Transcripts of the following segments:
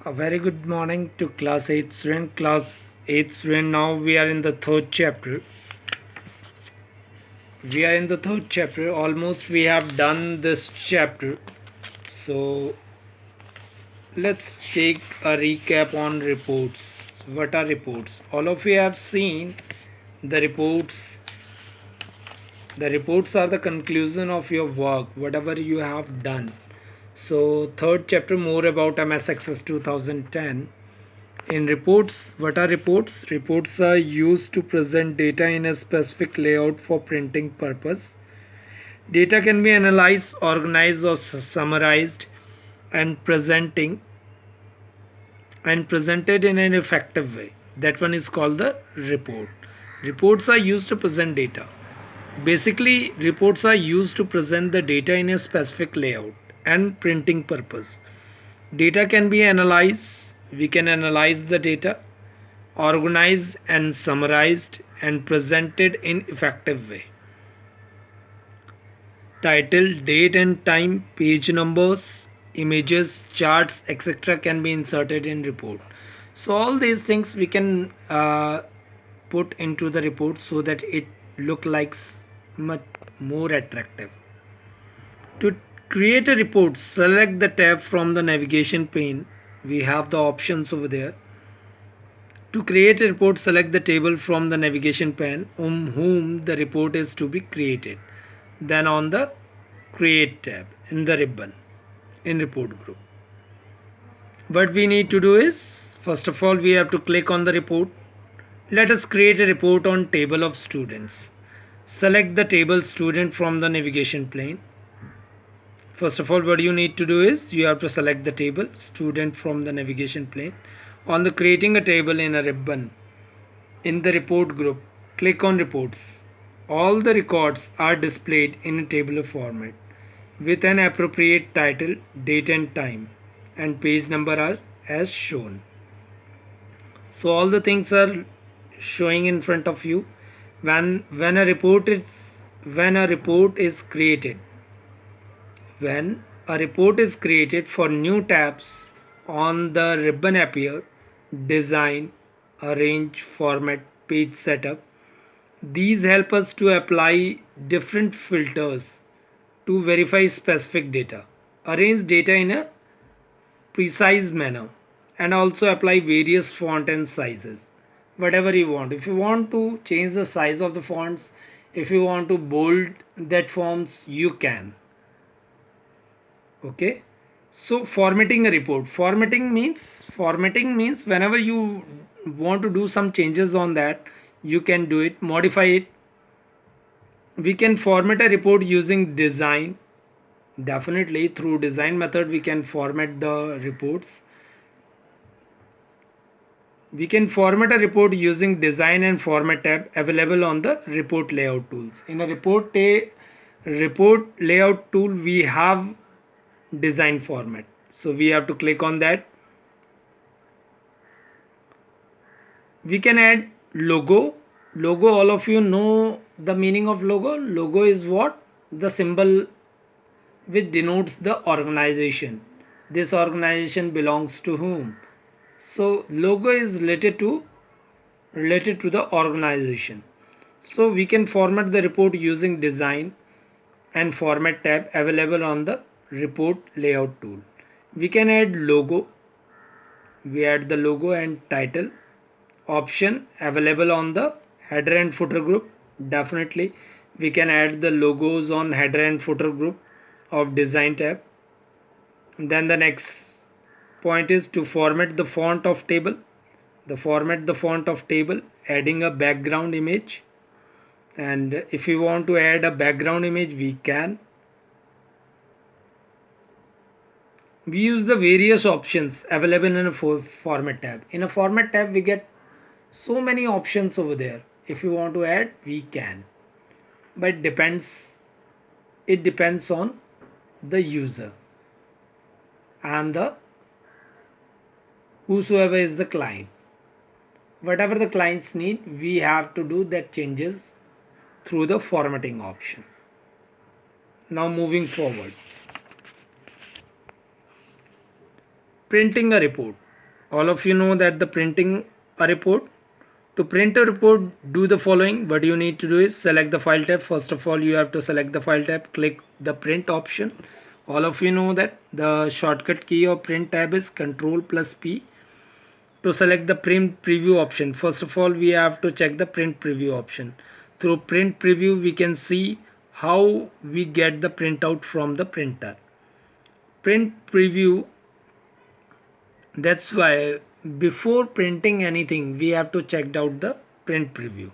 A very good morning to class 8 student. Class 8 student, now we are in the third chapter. Almost we have done this chapter. So let's take a recap on reports. What are reports? All of you have seen the reports. The reports are the conclusion of your work, whatever you have done. So third chapter, more about MS Access 2010. In reports, what are reports? Reports are used to present data in a specific layout for printing purpose. Data can be analyzed, organized or summarized and presented in an effective way. That one is called the report. Reports are used to present data. Basically, reports are used to present the data in a specific layout and printing purpose. Data can be analyzed. We can analyze the data, organized and summarized and presented in effective way. Title, date and time, page numbers, images, charts, etc. can be inserted in report. So all these things we can put into the report so that it look like much more attractive. To create a report, select the tab from the navigation pane. We have the options over there. To create a report, select the table from the navigation pane on whom the report is to be created. Then on the Create tab in the ribbon in report group. What we need to do is, first of all, we have to click on the report. Let us create a report on table of students. Select the table student from the navigation pane. First of all, what you need to do is you have to select the table student from the navigation pane. On the creating a table in a ribbon in the report group, click on reports. All the records are displayed in a tabular format with an appropriate title, date and time, and page number are as shown. So all the things are showing in front of you when a report is created. When a report is created, for new tabs on the ribbon appear: design, arrange, format, page setup. These help us to apply different filters to verify specific data, arrange data in a precise manner, and also apply various font and sizes. Whatever you want. If you want to change the size of the fonts, if you want to bold that fonts, you can. Okay. So formatting a report. Formatting means whenever you want to do some changes on that, you can do it, modify it. We can format a report using design. Definitely through design method we can format the reports. We can format a report using design and format tab available on the report layout tools. In a report layout tool we have design format. So we have to click on that. We can add logo. Logo, all of you know the meaning of logo. Logo is what? The symbol which denotes the organization. This organization belongs to whom? So logo is related to the organization. So we can format the report using design and format tab available on the report layout tool. We can add logo. We add the logo and title option available on the header and footer group. Definitely we can add the logos on header and footer group of design tab. Then the next point is to format the font of table. Format the font of table, adding a background image. And if you want to add a background image, we can. We use the various options available in a format tab. In a format tab we get so many options over there. If you want to add, we can, but it depends on the user and the whosoever is the client. Whatever the clients need, we have to do that changes through the formatting option. Now moving forward, printing a report. All of you know that the printing a report. To print a report, do the following. What you need to do is select the file tab. First of all, you have to select the file tab, click the print option. All of you know that the shortcut key of print tab is Ctrl plus P. To select the print preview option, first of all we have to check the print preview option. Through print preview we can see how we get the printout from the printer. Print preview, that's why before printing anything we have to check out the print preview.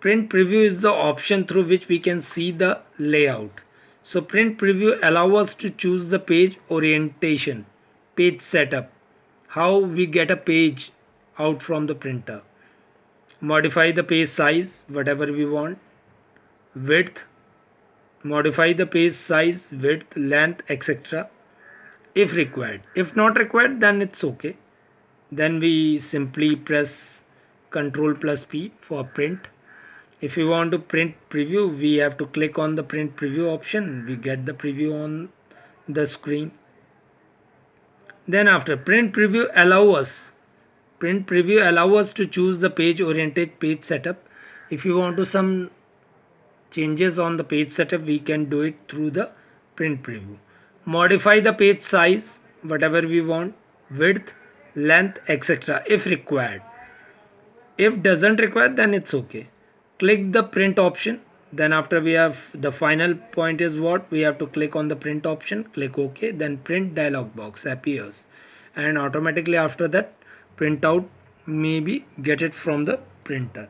Print preview is the option through which we can see the layout. So print preview allows us to choose the page orientation, page setup, how we get a page out from the printer. Modify the page size, whatever we want. Width, modify the page size, width, length, etc. if required. If not required, then it's okay. Then we simply press Ctrl plus P for print. If you want to print preview, we have to click on the print preview option. We get the preview on the screen. Then after print preview allow us to choose the page oriented page setup. If you want to some changes on the page setup, we can do it through the print preview. Modify the page size, whatever we want, width, length, etc. if required. If doesn't require, then it's okay. Click the print option. Then after we have the final point is what we have to click on the print option, click OK, then print dialog box appears, and automatically after that printout maybe get it from the printer.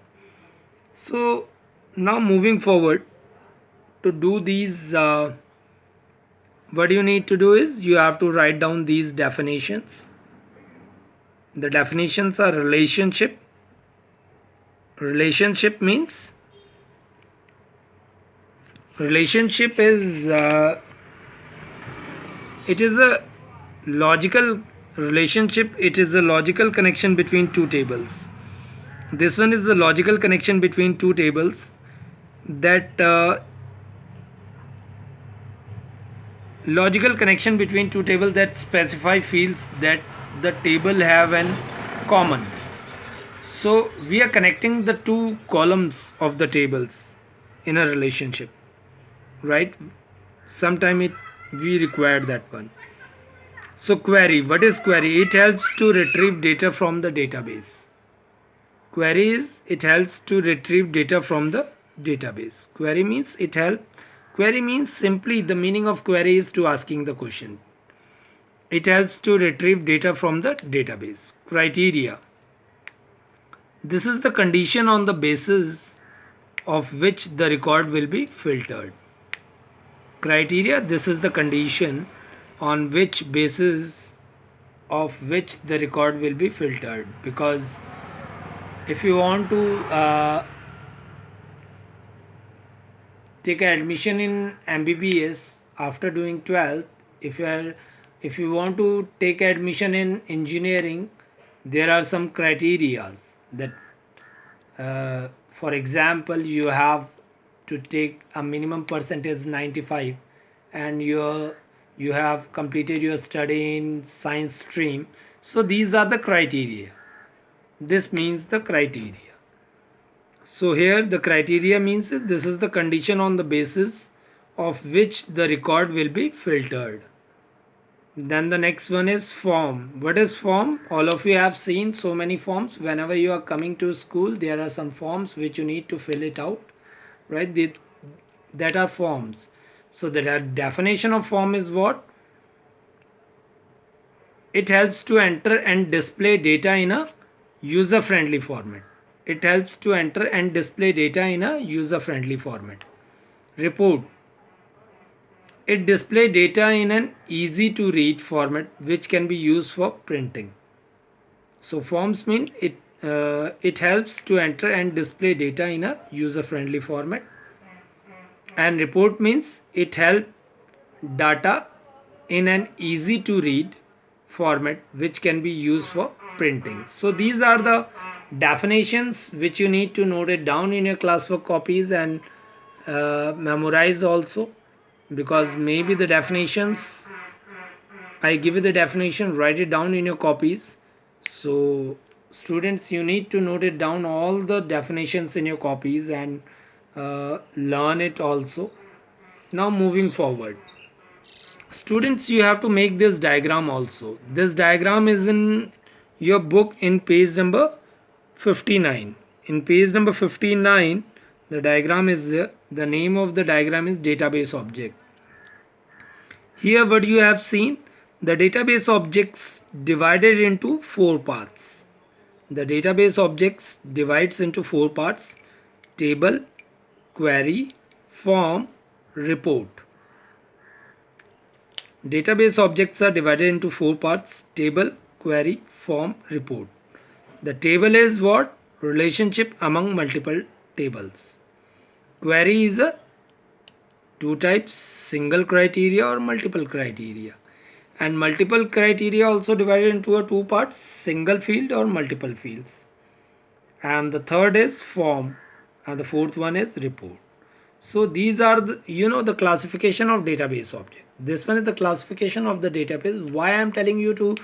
So now moving forward, to do these what you need to do is you have to write down these definitions. The definitions are relationship. Relationship means relationship is it is a logical relationship. It is a logical connection between two tables. This one is the logical connection between two tables that logical connection between two tables that specify fields that the table have in common. So we are connecting the two columns of the tables in a relationship, right? Sometime we require that one. So query, what is query? It helps to retrieve data from the database. Query is it helps to retrieve data from the database. Query means it helps. Query means simply the meaning of query is to asking the question. It helps to retrieve data from the database. Criteria. This is the condition on the basis of which the record will be filtered. Criteria, this is the condition on which basis of which the record will be filtered. Because if you want to take admission in MBBS after doing 12th, if you want to take admission in engineering, there are some criteria that for example you have to take a minimum percentage 95 and you have completed your study in science stream. So these are the criteria. This means the criteria. So here the criteria means this is the condition on the basis of which the record will be filtered. Then the next one is form. What is form? All of you have seen so many forms. Whenever you are coming to school, there are some forms which you need to fill it out, right? That are forms. So the definition of form is what? It helps to enter and display data in a user-friendly format. It helps to enter and display data in a user-friendly format. Report. It displays data in an easy to read format which can be used for printing. So forms mean it helps to enter and display data in a user-friendly format. And report means it helps data in an easy to read format which can be used for printing. So these are the definitions which you need to note it down in your classwork copies and memorize also, because maybe the definitions I give you the definition, write it down in your copies So students, you need to note it down all the definitions in your copies and learn it also. Now moving forward, students, you have to make this diagram also. This diagram is in your book in page number 59. In page number 59, the diagram is there. The name of the diagram is database object. Here what you have seen, the database objects divided into four parts. The database objects divides into four parts: table, query, form, report. Database objects are divided into four parts: table, query, form, report. The table is what? Relationship among multiple tables. Query is a two types: single criteria or multiple criteria. And multiple criteria also divided into a two parts: single field or multiple fields. And the third is form, and the fourth one is report. So these are the classification of database object. This one is the classification of the database. Why I am telling you to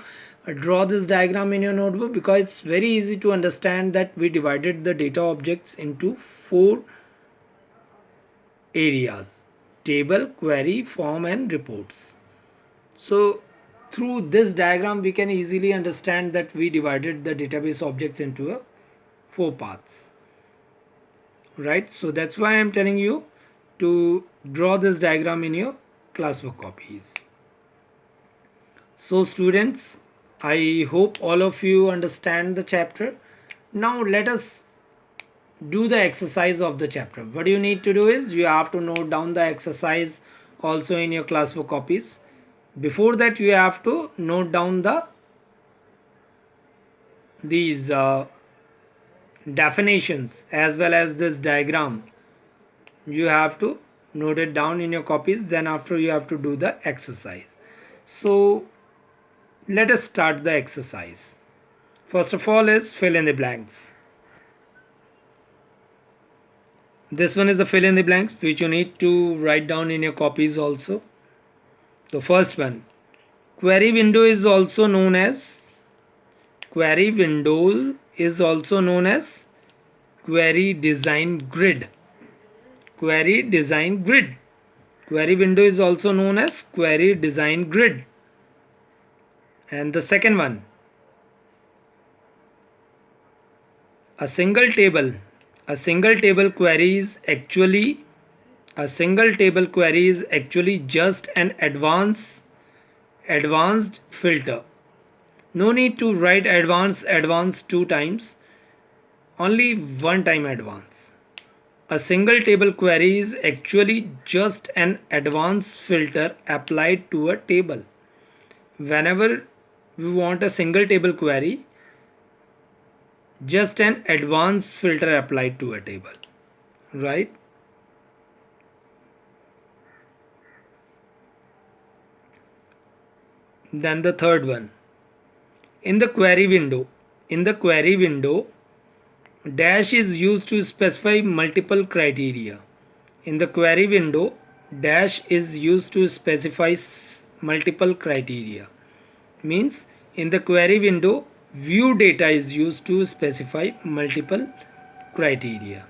draw this diagram in your notebook? Because it's very easy to understand that we divided the data objects into four areas: table, query, form, and reports. So through this diagram we can easily understand that we divided the database objects into four parts, right? So that's why I'm telling you to draw this diagram in your classwork copies. So students, I hope all of you understand the chapter. Now let us do the exercise of the chapter. What you need to do is you have to note down the exercise also in your classwork copies. Before that, you have to note down these definitions as well as this diagram. You have to note it down in your copies. Then after, you have to do the exercise. So let us start the exercise. First of all is fill in the blanks. This one is the fill in the blanks which you need to write down in your copies also. The first one, query window is also known as query design grid. Query design grid. Query window is also known as query design grid. And the second one, a single table query is actually just an advanced filter. No need to write advanced two times, only one time advanced. A single table query is actually just an advanced filter applied to a table. Whenever we want a single table query, just an advanced filter applied to a table, right? Then the third one, in the query window, dash is used to specify multiple criteria. In the query window, dash is used to specify multiple criteria. Means in the query window, view data is used to specify multiple criteria.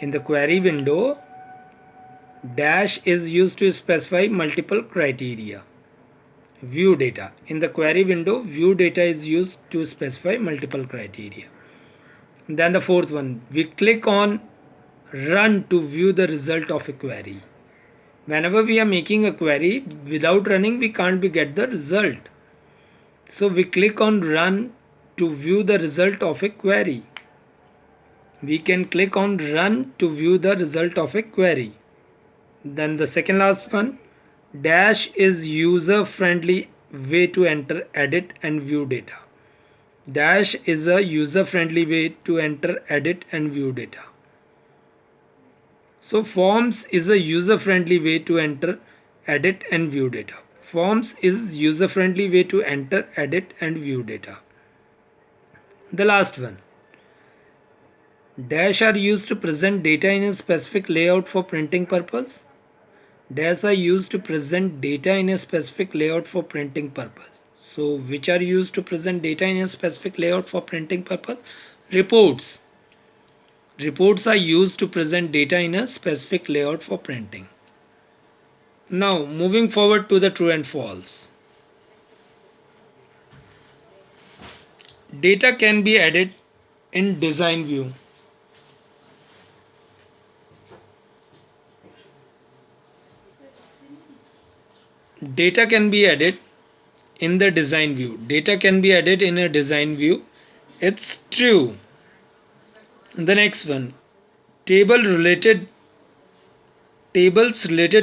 In the query window, dash is used to specify multiple criteria. View data. In the query window, view data is used to specify multiple criteria. Then the fourth one, we click on run to view the result of a query. Whenever we are making a query, without running we can't get the result. So we click on run to view the result of a query. We can click on run to view the result of a query. Then the second last one, dash is user friendly way to enter, edit and view data. Dash is a user friendly way to enter, edit and view data. So forms is a user friendly way to enter, edit and view data. Forms is user friendly way to enter, edit and view data. The last one, dash are used to present data in a specific layout for printing purpose. Dash are used to present data in a specific layout for printing purpose. So which are used to present data in a specific layout for printing purpose? Reports. Reports are used to present data in a specific layout for printing. Now moving forward to the true and false. Data can be added in design view. Data can be added in the design view. Data can be added in a design view. It's true. The next one. Tables related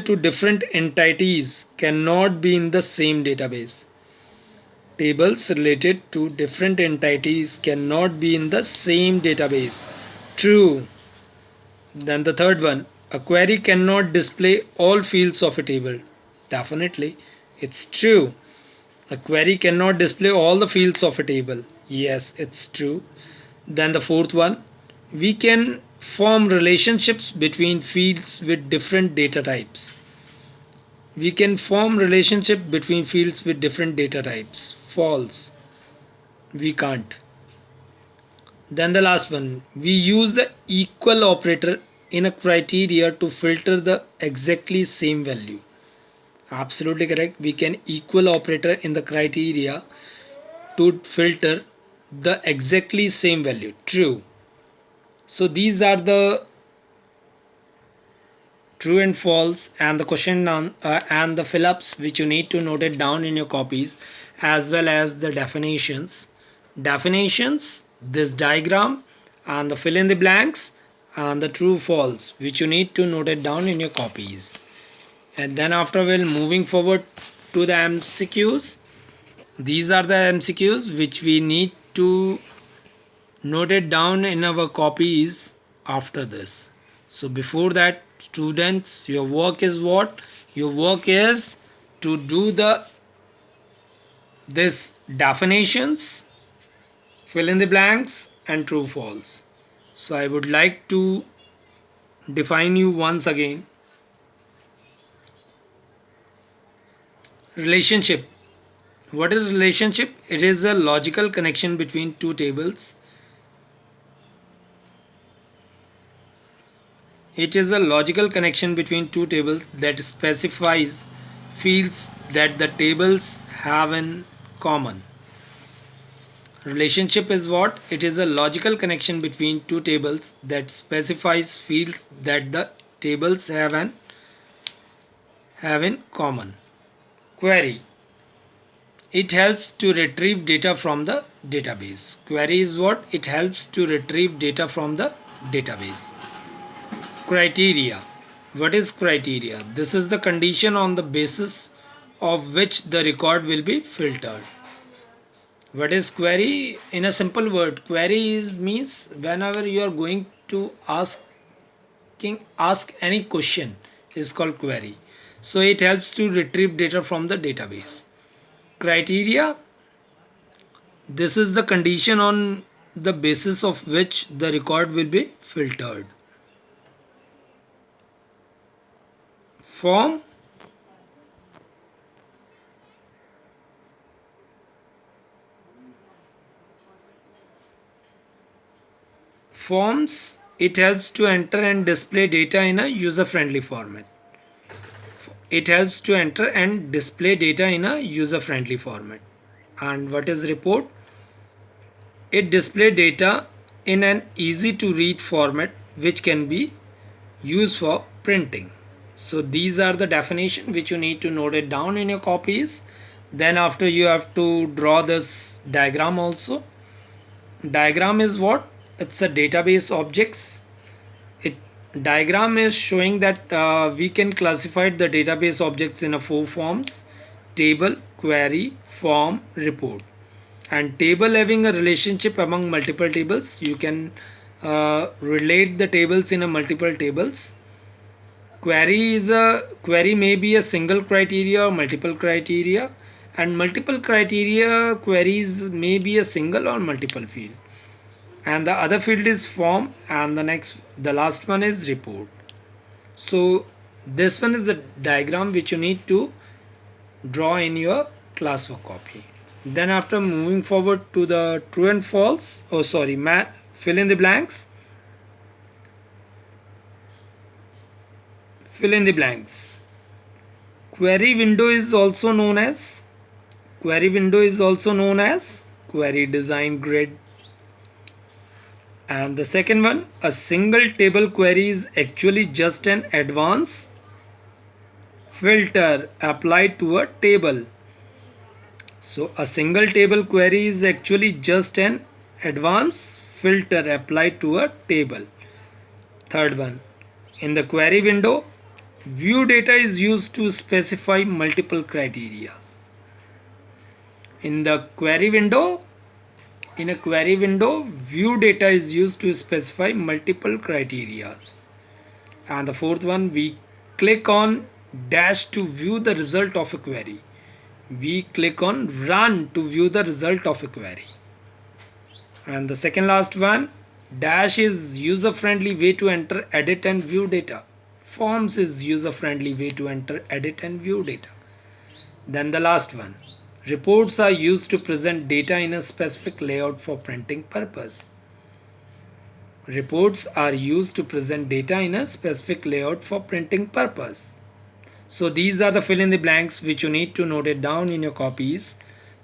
to different entities cannot be in the same database. Tables related to different entities cannot be in the same database. True. Then the third one. A query cannot display all fields of a table. Definitely. It's true. A query cannot display all the fields of a table. Yes, it's true. Then the fourth one, we can form relationships between fields with different data types. We can form relationship between fields with different data types. False. We can't. Then the last one, we use the equal operator in a criteria to filter the exactly same value. Absolutely correct. We can equal operator in the criteria to filter the exactly same value. True. So these are the true and false and the and the fill-ups which you need to note it down in your copies, as well as the definitions, this diagram, and the fill in the blanks, and the true false which you need to note it down in your copies. And then after we'll moving forward to the MCQs. These are the MCQs which we need to note it down in our copies after this. So before that, students, your work is what? Your work is to do this definitions, fill in the blanks, and true false. So I would like to define you once again. Relationship. What is relationship? It is a logical connection between two tables. It is a logical connection between two tables that specifies fields that the tables have in common. Relationship is what? It is a logical connection between two tables that specifies fields that the tables have in common. Query. It helps to retrieve data from the database. Query is what? It helps to retrieve data from the database. Criteria. What is criteria? This is the condition on the basis of which the record will be filtered. What is query? In a simple word, query means whenever you are going to ask any question is called query. So it helps to retrieve data from the database. Criteria. This is the condition on the basis of which the record will be filtered. Form. Forms. It helps to enter and display data in a user-friendly format. It helps to enter and display data in a user-friendly format. And what is report? It displays data in an easy to read format which can be used for printing. So these are the definition which you need to note it down in your copies. Then after you have to draw this diagram also. Diagram is what? It's a database objects. Diagram is showing that we can classify the database objects in a 4 forms: table, query, form, report. And table having a relationship among multiple tables. You can relate the tables in a multiple tables. Query may be a single criteria or multiple criteria, and multiple criteria queries may be a single or multiple field. And the other field is form, and the last one is report. So this one is the diagram which you need to draw in your classwork copy. Then after moving forward to the true and false, fill in the blanks. Fill in the blanks. Query window is also known as query design grid. And the second one, a single table query is actually just an advanced filter applied to a table. So a single table query is actually just an advanced filter applied to a table. Third one, in the query window, view data is used to specify multiple criteria. In a query window, view data is used to specify multiple criteria. And the fourth one, we click on dash to view the result of a query. We click on run to view the result of a query. And the second last one, dash is user friendly way to enter, edit and view data. Forms is user friendly way to enter, edit and view data. Then the last one, reports are used to present data in a specific layout for printing purpose. Reports are used to present data in a specific layout for printing purpose. So these are the fill in the blanks which you need to note it down in your copies.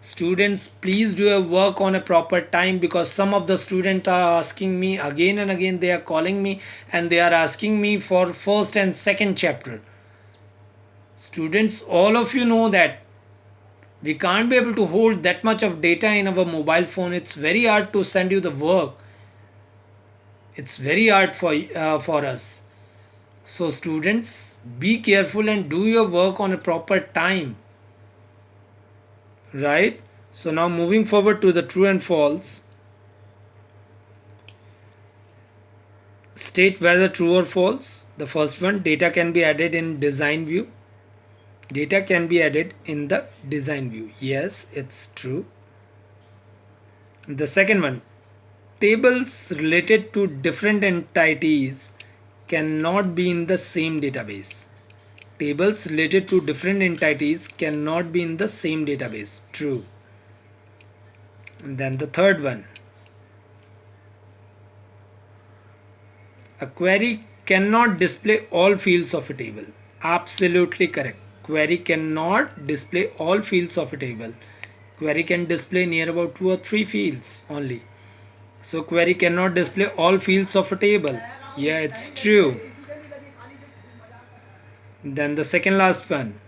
Students, please do your work on a proper time, because some of the students are asking me again and again, they are calling me and they are asking me for first and second chapter. Students, all of you know that we can't be able to hold that much of data in our mobile phone. It's very hard to send you the work. It's very hard for us. So students, be careful and do your work on a proper time. Right? So now moving forward to the true and false. State whether true or false. The first one, data can be added in design view. Data can be added in the design view. Yes, it's true. The second one, tables related to different entities cannot be in the same database. Tables related to different entities cannot be in the same database. True. And then the third one, a query cannot display all fields of a table. Absolutely correct. Query cannot display all fields of a table. Query can display near about 2 or 3 fields only. So query cannot display all fields of a table. Yeah, it's true. Then the second last one,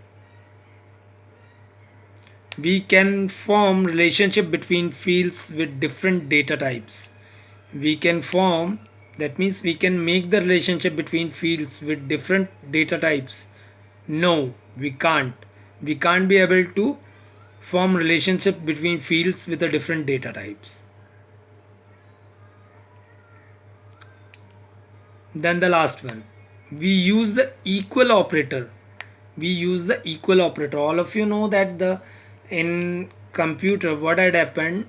we can form relationship between fields with different data types. We can form, that means we can make the relationship between fields with different data types. No, we can't. We can't be able to form relationship between fields with the different data types. Then the last one, we use the equal operator. All of you know that in computer what had happened,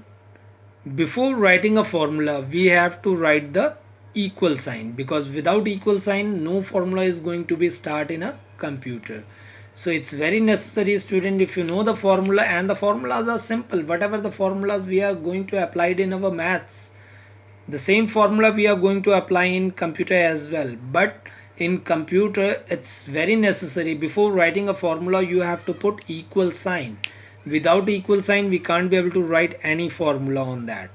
before writing a formula we have to write the equal sign, because without equal sign no formula is going to be start in a computer. So it's very necessary, student, if you know the formula, and the formulas are simple. Whatever the formulas we are going to apply it in our maths, the same formula we are going to apply in computer as well. But in computer it's very necessary, before writing a formula you have to put equal sign. Without equal sign we can't be able to write any formula on that.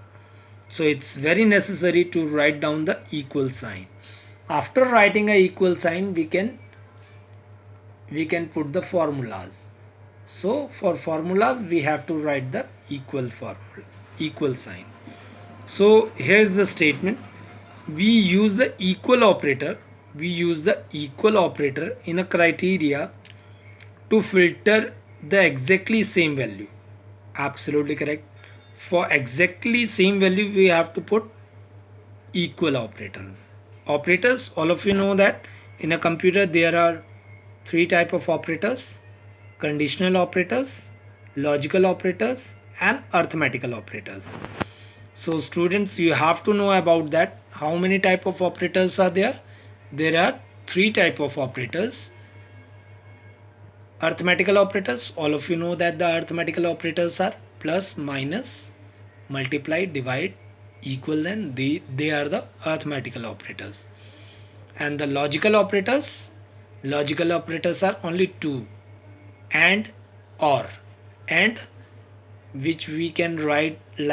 So it's very necessary to write down the equal sign. After writing a equal sign we can put the formulas. So for formulas we have to write the equal sign. So here's the statement, we use the equal operator in a criteria to filter the exactly same value. Absolutely correct. For exactly same value we have to put equal operator. Operators, all of you know that in a computer there are 3 type of operators: conditional operators, logical operators and arithmetical operators. So students, you have to know about that. How many type of operators are there? There are 3 type of operators. Arithmetical operators, all of you know that the arithmetical operators are plus, minus, multiply, divide, equal, then they are the arithmetical operators. And the logical operators are only two: and, or. And which we can write like